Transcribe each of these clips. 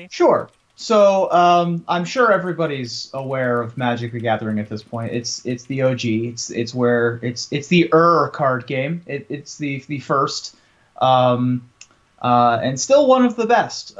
me? Sure. So I'm sure everybody's aware of Magic the Gathering at this point. It's the OG. It's where it's the card game. It's the first, um, and still one of the best,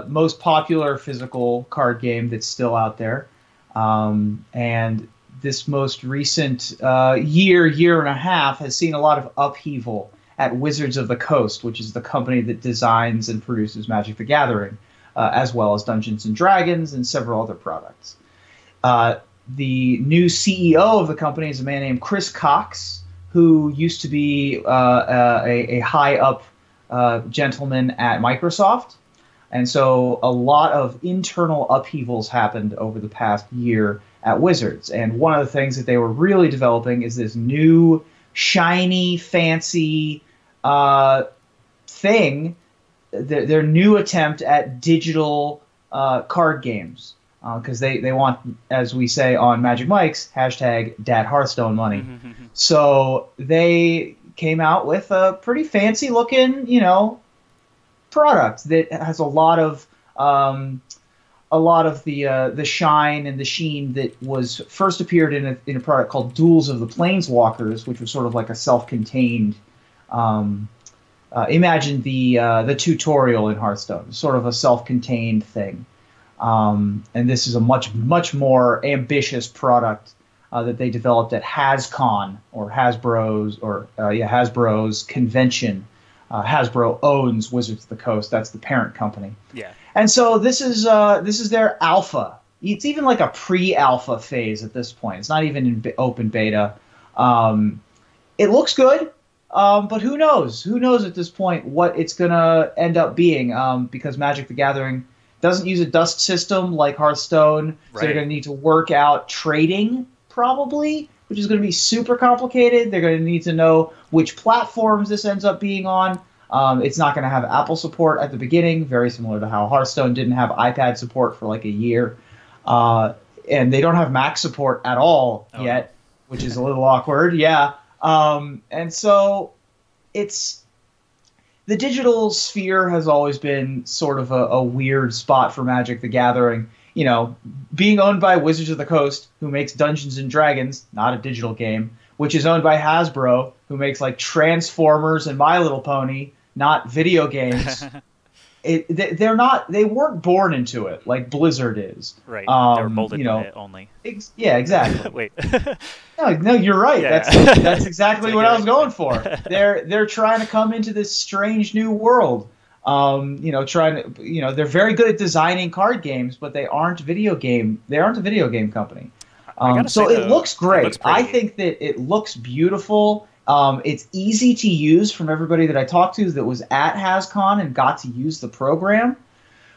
most popular physical card game that's still out there. And this most recent year and a half has seen a lot of upheaval at Wizards of the Coast, which is the company that designs and produces Magic the Gathering, as well as Dungeons and Dragons and several other products. Uh, the new CEO of the company is a man named Chris Cox, who used to be a high up gentleman at Microsoft. And so a lot of internal upheavals happened over the past year at Wizards. And one of the things that they were really developing is this new, shiny, fancy thing, their new attempt at digital card games. Because they want, as we say on Magic Mike's, hashtag Dad Hearthstone money. So they came out with a pretty fancy looking, product that has a lot of the shine and the sheen that was first appeared in a product called Duels of the Planeswalkers, which was sort of like a self-contained. Imagine the tutorial in Hearthstone, sort of a self-contained thing, and this is a much more ambitious product that they developed at HasCon or Hasbro's convention. Hasbro owns Wizards of the Coast. That's the parent company. Yeah. And so this is their alpha. It's even like a pre-alpha phase at this point. It's not even in open beta. It looks good, but who knows? Who knows at this point what it's going to end up being, because Magic the Gathering doesn't use a dust system like Hearthstone, so they're going to need to work out trading probably, which is going to be super complicated. They're going to need to know which platforms this ends up being on. It's not going to have Apple support at the beginning, very similar to how Hearthstone didn't have iPad support for like a year. And they don't have Mac support at all yet, which is a little awkward. Yeah. And so the digital sphere has always been sort of a weird spot for Magic the Gathering. Being owned by Wizards of the Coast, who makes Dungeons and Dragons, not a digital game, which is owned by Hasbro, who makes like Transformers and My Little Pony, not video games. They weren't born into it like Blizzard is. Right. They were molded by it only. Yeah, exactly. Wait. No, you're right. Yeah. That's exactly what I was going for. They're trying to come into this strange new world. They're very good at designing card games, but they aren't a video game company. So it looks great. I think that it looks beautiful. It's easy to use from everybody that I talked to that was at HasCon and got to use the program.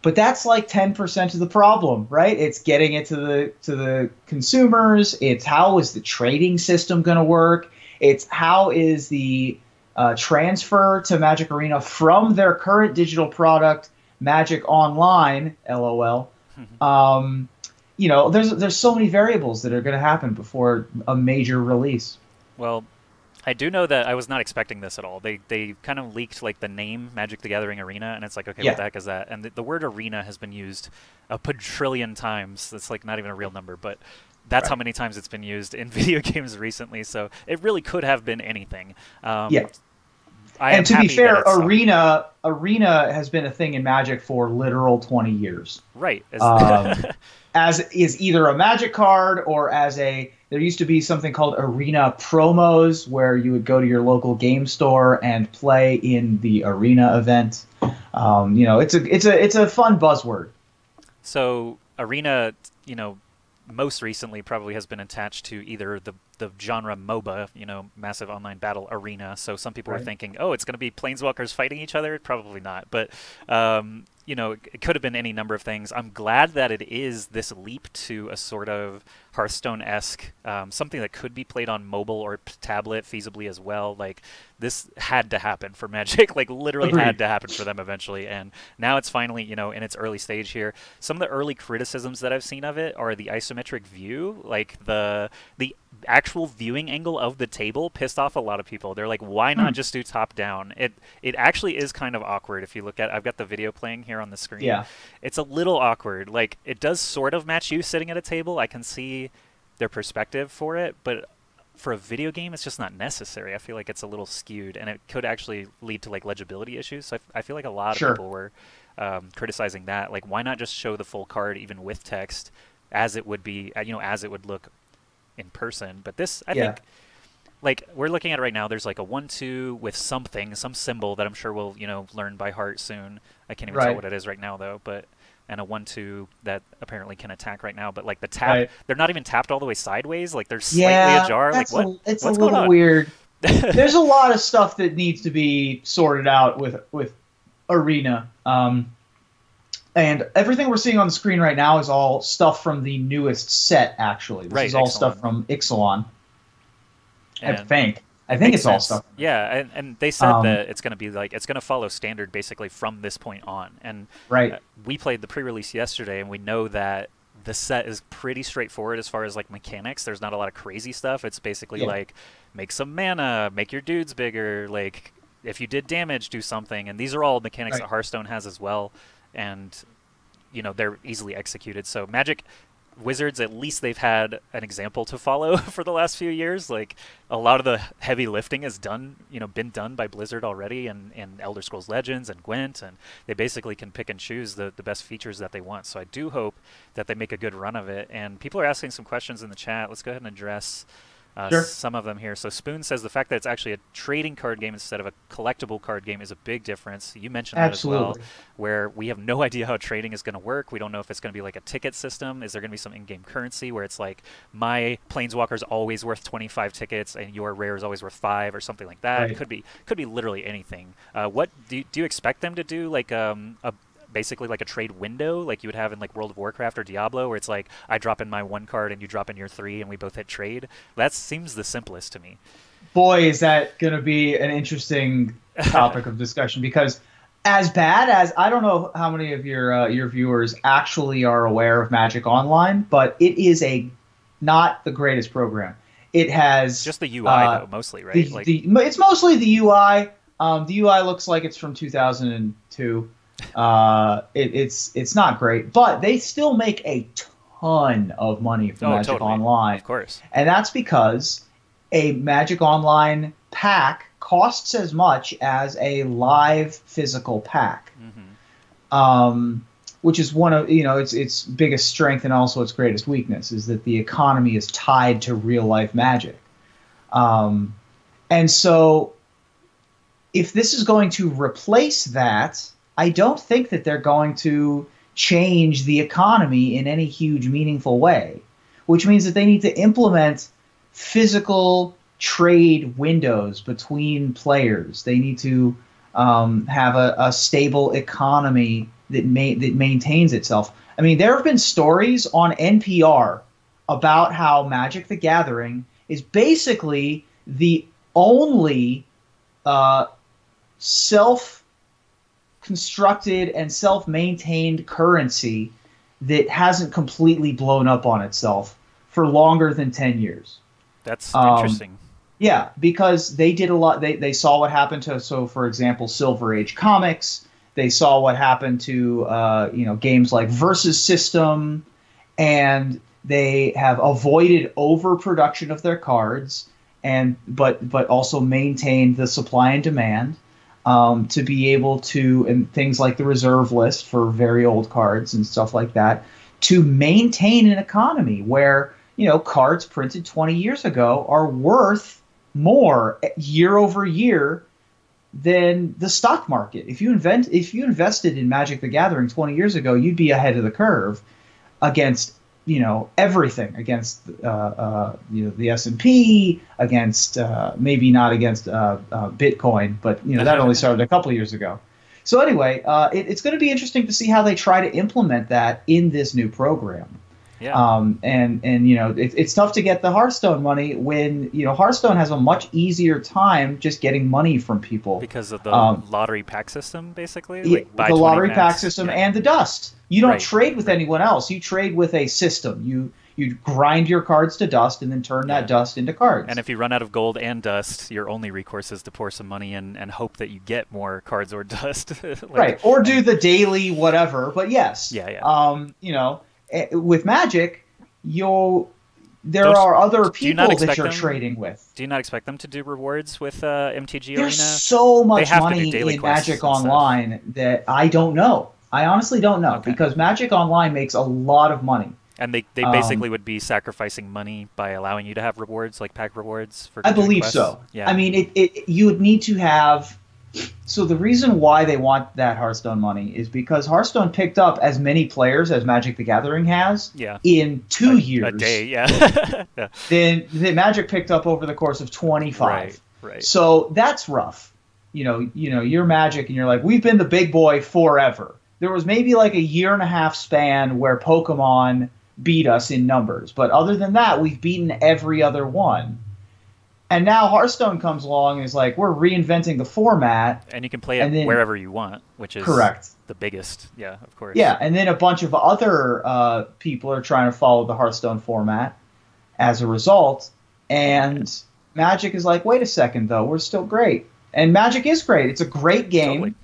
But that's like 10% of the problem, right? It's getting it to the consumers. It's how is the trading system going to work? It's how is the transfer to Magic Arena from their current digital product, Magic Online, LOL. There's so many variables that are going to happen before a major release. Well, I do know that I was not expecting this at all. They kind of leaked like the name Magic the Gathering Arena, and it's like, okay, what the heck is that? And the word arena has been used a quadrillion times. That's like not even a real number, but that's how many times it's been used in video games recently. So it really could have been anything. And to be fair, arena has been a thing in Magic for literal 20 years. Right. As is either a Magic card or there used to be something called arena promos where you would go to your local game store and play in the arena event. It's a fun buzzword. So arena, most recently probably has been attached to either the genre MOBA, massive online battle arena. So some people were thinking, oh, it's going to be planeswalkers fighting each other. Probably not. But, it could have been any number of things. I'm glad that it is this leap to a sort of Hearthstone-esque, something that could be played on mobile or tablet feasibly as well. Like, this had to happen for Magic, like literally had to happen for them eventually. And now it's finally, in its early stage here. Some of the early criticisms that I've seen of it are the isometric view, like the actual viewing angle of the table pissed off a lot of people. They're like, why not just do top down? It actually is kind of awkward if you look at. I've got the video playing here on the screen. Yeah. It's a little awkward. Like, it does sort of match you sitting at a table. I can see their perspective for it, but for a video game, it's just not necessary. I feel like it's a little skewed, and it could actually lead to like legibility issues. So I feel like a lot of people were criticizing that. Like, why not just show the full card even with text, as it would be, as it would look in person? But this, I think, like, we're looking at it right now. There's like a 1-2 with something, some symbol that I'm sure we'll learn by heart soon. I can't even tell what it is right now though, but. And a 1-2 that apparently can attack right now, but like the tap, they're not even tapped all the way sideways. Like they're slightly ajar. Like what? It's what's a little going on? weird. There's a lot of stuff that needs to be sorted out with Arena, and everything we're seeing on the screen right now is all stuff from the newest set. Actually, this is all stuff from Ixalan. I think it's all stuff. Yeah, and they said that it's going to be like it's going to follow standard basically from this point on. And we played the pre-release yesterday, and we know that the set is pretty straightforward as far as like mechanics. There's not a lot of crazy stuff. It's basically like make some mana, make your dudes bigger. Like if you did damage, do something. And these are all mechanics that Hearthstone has as well, and they're easily executed. So Magic. Wizards, at least they've had an example to follow for the last few years. Like a lot of the heavy lifting is done, been done by Blizzard already, and Elder Scrolls Legends and Gwent, and they basically can pick and choose the best features that they want. So I do hope that they make a good run of it. And people are asking some questions in the chat. Let's go ahead and address some of them here. So Spoon says the fact that it's actually a trading card game instead of a collectible card game is a big difference. You mentioned that as well, where we have no idea how trading is going to work. We don't know if it's going to be like a ticket system. Is there going to be some in-game currency where it's like my Planeswalker is always worth 25 tickets and your rare is always worth 5 or something like that? It could be literally anything. What do you expect them to do? Like basically like a trade window like you would have in like World of Warcraft or Diablo, where it's like I drop in my 1 card and you drop in your 3 and we both hit trade? That seems the simplest to me. Boy, is that going to be an interesting topic of discussion, because as bad as, I don't know how many of your viewers actually are aware of Magic Online, but it is not the greatest program. It has just the UI though, mostly, right? It's mostly the UI. The UI looks like it's from 2002. It's not great, but they still make a ton of money from Magic Online. Of course. And that's because a Magic Online pack costs as much as a live physical pack. Which is one of its biggest strength and also its greatest weakness, is that the economy is tied to real life Magic. And so if this is going to replace that, I don't think that they're going to change the economy in any huge, meaningful way, which means that they need to implement physical trade windows between players. They need to have a stable economy that maintains itself. I mean, there have been stories on NPR about how Magic the Gathering is basically the only self-constructed and self-maintained currency that hasn't completely blown up on itself for longer than 10 years. That's interesting. Yeah, because they did a lot. They saw what happened to, for example, Silver Age comics. They saw what happened to games like Versus System, and they have avoided overproduction of their cards, but also maintained the supply and demand to be able to, and things like the reserve list for very old cards and stuff like that, to maintain an economy where cards printed 20 years ago are worth more year over year than the stock market. If you invested in Magic the Gathering 20 years ago, you'd be ahead of the curve against everything, against the S&P, against maybe not against Bitcoin, but that only started a couple of years ago. So anyway, it's going to be interesting to see how they try to implement that in this new program. Yeah. It's tough to get the Hearthstone money when Hearthstone has a much easier time just getting money from people because of the lottery pack system, basically. Like the lottery pack system and the dust. You don't trade with anyone else. You trade with a system. You you'd grind your cards to dust and then turn that dust into cards. And if you run out of gold and dust, your only recourse is to pour some money in and hope that you get more cards or dust. Right, or do the daily whatever. But yes, you know, with Magic, there are other people that you're trading with. Do you not expect them to do rewards with MTG Arena? There's so much money in Magic Online that I don't know. I honestly don't know because Magic Online makes a lot of money. And they basically would be sacrificing money by allowing you to have rewards, like pack rewards for. I believe quests. So. Yeah. I mean, you would need to have. So the reason why they want that Hearthstone money is because Hearthstone picked up as many players as Magic the Gathering has in 2 years. A day, yeah. Then Magic picked up over the course of 25. Right. So that's rough. You know, you're Magic and you're like, we've been the big boy forever. There was maybe like a 1.5-year span where Pokemon beat us in numbers. But other than that, we've beaten every other one. And now Hearthstone comes along and is like, we're reinventing the format. And you can play it wherever you want, which is the biggest. Yeah, of course. Yeah, and then a bunch of other people are trying to follow the Hearthstone format as a result. And Magic is like, wait a second, though, we're still great. And Magic is great. It's a great game.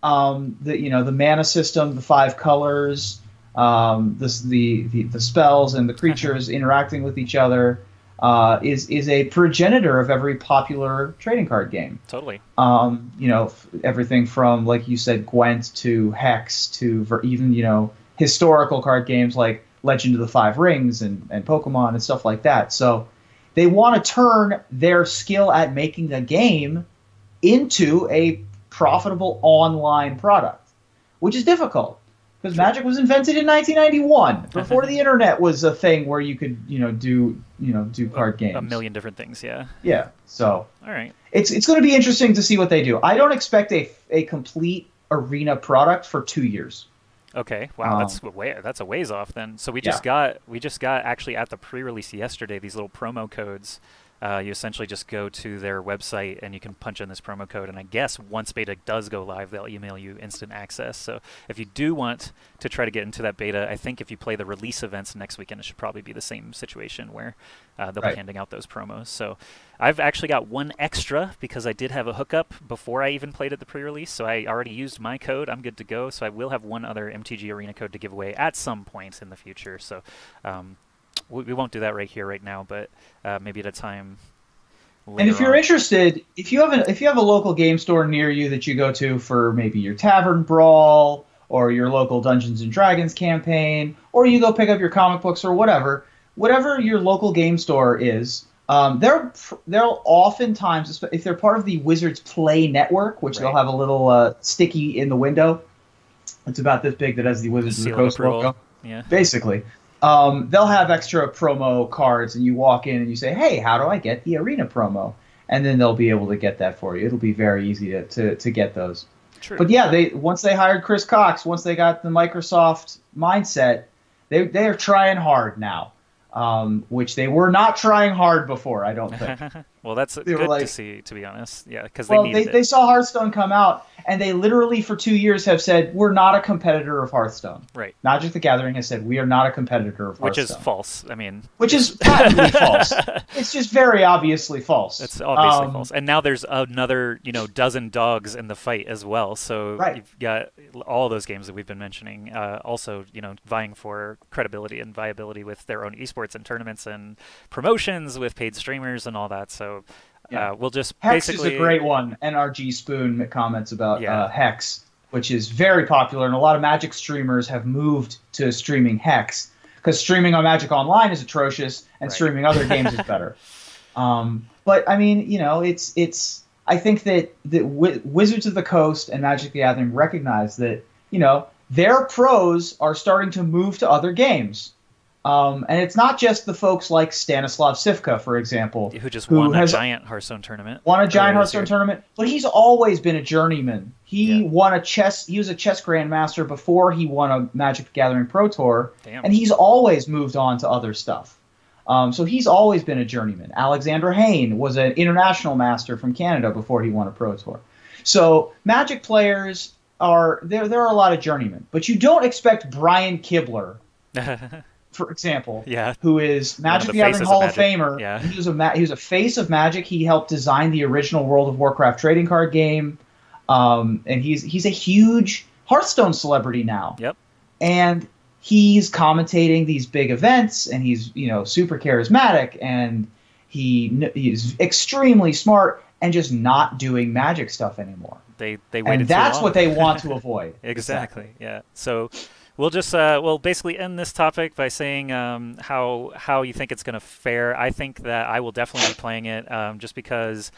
Totally. The mana system, the 5 colors, the spells and the creatures interacting with each other is a progenitor of every popular trading card game. Totally. Everything from, like you said, Gwent to Hex to even historical card games like Legend of the Five Rings and Pokemon and stuff like that. So they want to turn their skill at making a game into a profitable online product, which is difficult. Because Magic was invented in 1991, before the internet was a thing where you could, do card games. A million different things, yeah. Yeah. So. All right. It's going to be interesting to see what they do. I don't expect a complete Arena product for 2 years. Okay. Wow. That's a ways off then. So we just got actually at the pre-release yesterday these little promo codes. You essentially just go to their website and you can punch in this promo code. And I guess once beta does go live, they'll email you instant access. So if you do want to try to get into that beta, I think if you play the release events next weekend, it should probably be the same situation where they'll be handing out those promos. So I've actually got one extra because I did have a hookup before I even played at the pre-release. So I already used my code. I'm good to go. So I will have one other MTG Arena code to give away at some point in the future. So we won't do that right here, right now, but maybe at a time later. And if you're interested, if you have a local game store near you that you go to for maybe your Tavern Brawl or your local Dungeons and Dragons campaign, or you go pick up your comic books or whatever your local game store is, they'll oftentimes, if they're part of the Wizards Play Network, which they'll have a little sticky in the window. It's about this big that has the Wizards of the Coast logo. Yeah. Basically. They'll have extra promo cards, and you walk in and you say, hey, how do I get the Arena promo? And then they'll be able to get that for you. It'll be very easy to get those. True. But yeah, once they hired Chris Cox, once they got the Microsoft mindset, they are trying hard now, which they were not trying hard before, I don't think. Well, that's good to see, to be honest. Yeah, because they saw Hearthstone come out, and they literally for 2 years have said, we're not a competitor of Hearthstone. Right. Magic the Gathering has said, we are not a competitor of Hearthstone. Which is false. I mean... Which is patently false. It's just very obviously false. It's obviously false. And now there's another, dozen dogs in the fight as well. So you've got all those games that we've been mentioning also, vying for credibility and viability with their own esports and tournaments and promotions with paid streamers and all that. So we'll just Hex is a great one. NRG Spoon comments about Hex, which is very popular, and a lot of Magic streamers have moved to streaming Hex because streaming on Magic Online is atrocious, and streaming other games is better. But I mean, it's. I think that Wizards of the Coast and Magic the Gathering recognize that their pros are starting to move to other games. And it's not just the folks like Stanislav Sivka, for example, who won a giant Hearthstone tournament. But he's always been a journeyman. He won a chess. He was a chess grandmaster before he won a Magic the Gathering Pro Tour, and he's always moved on to other stuff. So he's always been a journeyman. Alexander Hayne was an international master from Canada before he won a Pro Tour. So Magic players there are a lot of journeymen, but you don't expect Brian Kibler for example, Yeah. who is One of Magic the the Gathering faces of Hall of Magic. Famer. Yeah. He was a face of Magic. He helped design the original World of Warcraft trading card game, and he's a huge Hearthstone celebrity now. Yep. And he's commentating these big events, and he's super charismatic, and he's extremely smart, and just not doing Magic stuff anymore. They waited And too that's long. what they want to avoid. Exactly. Yeah. So we'll just we'll basically end this topic by saying how you think it's going to fare. I think that I will definitely be playing it just because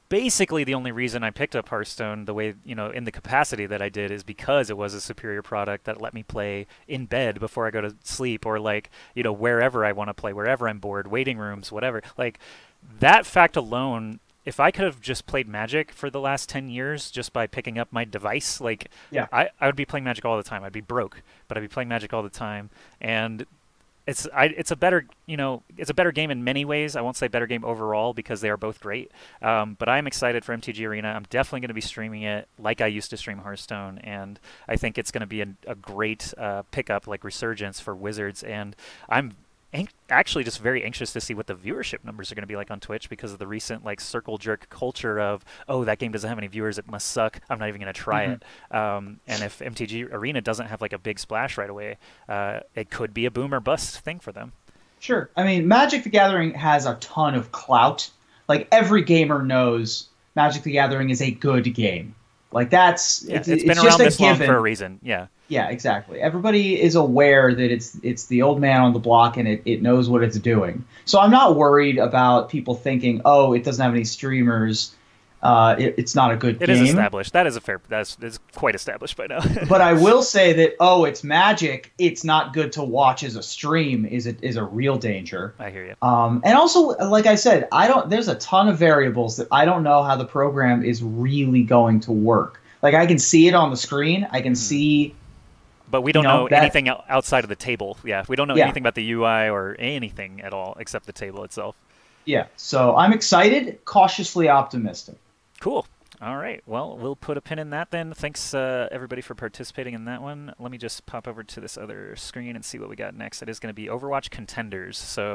basically the only reason I picked up Hearthstone the way, in the capacity that I did is because it was a superior product that let me play in bed before I go to sleep, or wherever I want to play, wherever I'm bored, waiting rooms, whatever. Like that fact alone, if I could have just played Magic for the last 10 years just by picking up my device, Yeah. I would be playing Magic all the time. I'd be broke, but I'd be playing Magic all the time. And it's a better game in many ways. I won't say better game overall because they are both great. But I'm excited for MTG Arena. I'm definitely going to be streaming it like I used to stream Hearthstone, and I think it's going to be a great pickup, like resurgence for Wizards. And I'm actually just very anxious to see what the viewership numbers are going to be like on Twitch because of the recent circle jerk culture of, oh, that game doesn't have any viewers, it must suck, I'm not even going to try it. And if MTG Arena doesn't have a big splash right away, it could be a boom or bust thing for them. Sure. I mean, Magic the Gathering has a ton of clout. Every gamer knows Magic the Gathering is a good game. It's been just around a this long given. for a reason. Yeah. Yeah, exactly. Everybody is aware that it's the old man on the block, and it knows what it's doing. So I'm not worried about people thinking, oh, it doesn't have any streamers, it's not a good game. It is established. That's quite established by now. But I will say that, oh, it's Magic, it's not good to watch as a stream is a real danger. I hear you. And also, like I said, there's a ton of variables that I don't know how the program is really going to work. I can see it on the screen, I can see. But we don't know anything outside of the table. Yeah, we don't know anything about the UI or anything at all except the table itself. Yeah, so I'm excited, cautiously optimistic. Cool. All right. Well, we'll put a pin in that then. Thanks, everybody, for participating in that one. Let me just pop over to this other screen and see what we got next. It is going to be Overwatch Contenders. So